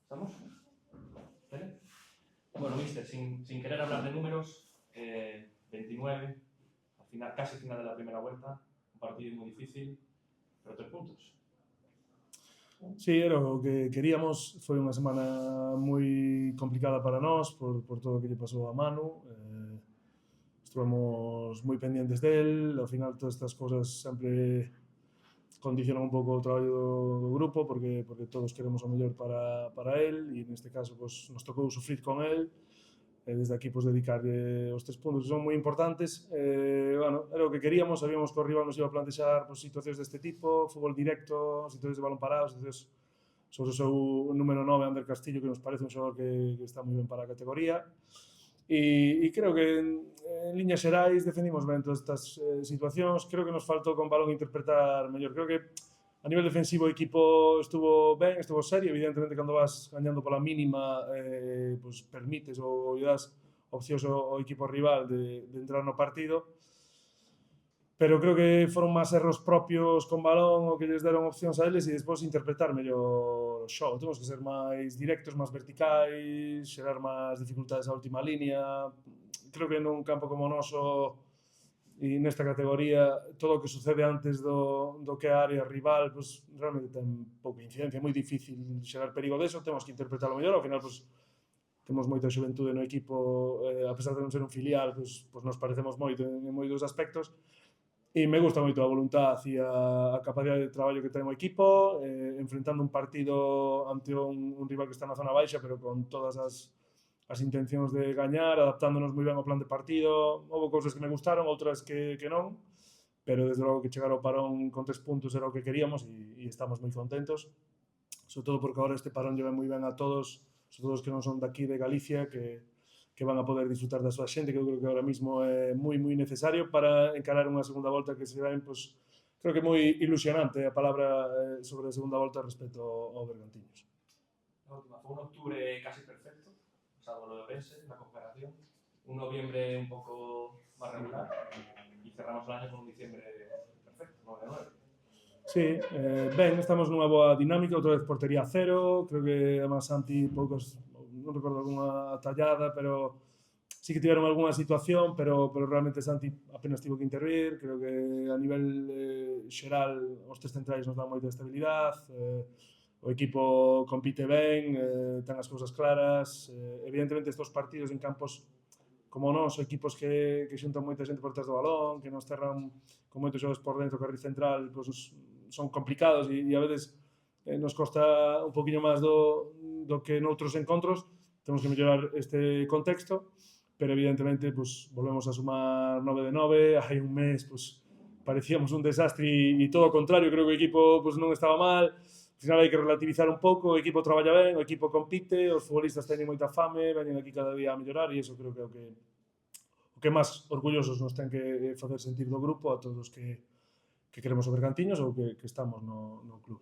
¿Estamos? ¿Vale? Bueno, mister, sin querer hablar de números, 29, al final, casi final de la primera vuelta, un partido muy difícil, pero 3 puntos. Sí, era o que queríamos. Foi unha semana moi complicada para nós por todo o que lle pasou a Manu. Estuvemos moi pendientes del. Ao final, todas estas cousas sempre condicionan un pouco o traballo do grupo porque todos queremos o mellor para él e neste caso pues, nos tocou sufrir con él. Desde aquí pues, dedicarle os 3 puntos que son moi importantes. Bueno, era o que queríamos, sabíamos que o rival nos iba a plantexar pues, situacións deste tipo, fútbol directo, situacións de balón parado, situacións sobre o seu número 9, Ander Castillo, que nos parece un xogador que está moi ben para a categoría. E creo que en liñas xerais defendimos ben todas estas situacións. Creo que nos faltou con balón interpretar mellor. Creo que a nivel defensivo o equipo estuvo ben, estuvo serio. Evidentemente, cando vas gañando pola mínima, pues permites ou lle das opcións ao equipo rival de entrar no partido. Pero creo que foron máis erros propios con balón o que lles deron opcións a eles e despois interpretar mellor o xogo. Temos que ser máis directos, máis verticais, xerar máis dificultades á última línea. Creo que nun campo como o noso e nesta categoría todo o que sucede antes do que a área rival pues, realmente ten pouca incidencia, é moi difícil xerar perigo deso, temos que interpretarlo mellor. Ao final pues, temos moita xuventude no equipo, a pesar de non ser un filial, pues nos parecemos moito en moitos aspectos. E me gusta moito a voluntad e a capacidade de traballo que ten o equipo, enfrentando un partido ante un rival que está na zona baixa, pero con todas as intencións de gañar, adaptándonos moi ben ao plan de partido. Houve cousas que me gustaron, outras que non, pero desde logo que chegar ao parón con 3 puntos era o que queríamos e estamos moi contentos, sobre todo porque agora este parón lleva moi ben a todos, sobre todo os que non son daqui de Galicia, que van a poder disfrutar da súa xente, que eu creo que ahora mismo é moi necesario para encarar unha segunda volta que se ven, pues, creo que moi ilusionante a palabra sobre a segunda volta respecto ao Bergantiños. La última fue un octubre casi perfecto, salvo lo de Orense, la comparación, un noviembre un poco más regular y cerramos el año con un diciembre perfecto, 9-9. Sí, ben, estamos nunha boa dinámica, outra vez portería a cero, creo que además Santi poucos, non recordo algunha tallada, pero sí que tiveron algunha situación, pero realmente Santi apenas tivo que intervir. Creo que a nivel xeral os 3 centrais nos dan moita estabilidade, o equipo compite ben, ten as cousas claras. Evidentemente estes partidos en campos como nós, equipos que xuntan moita xente por detrás do balón, que nos cerran con moitos xogos por dentro, carril central, pues, son complicados e a veces nos costa un poquinho máis do que noutros encontros. Temos que mellorar este contexto, pero evidentemente pues, volvemos a sumar 9 de 9. Hai un mes pues, parecíamos un desastre e todo o contrario, creo que o equipo pues, non estaba mal. Al final hai que relativizar un pouco, o equipo traballa ben, o equipo compite, os futbolistas teñen moita fame, veñen aquí cada día a mellorar e iso creo que é o que máis orgullosos nos ten que facer sentir do grupo a todos os que queremos o Bergantiños ou que estamos no club.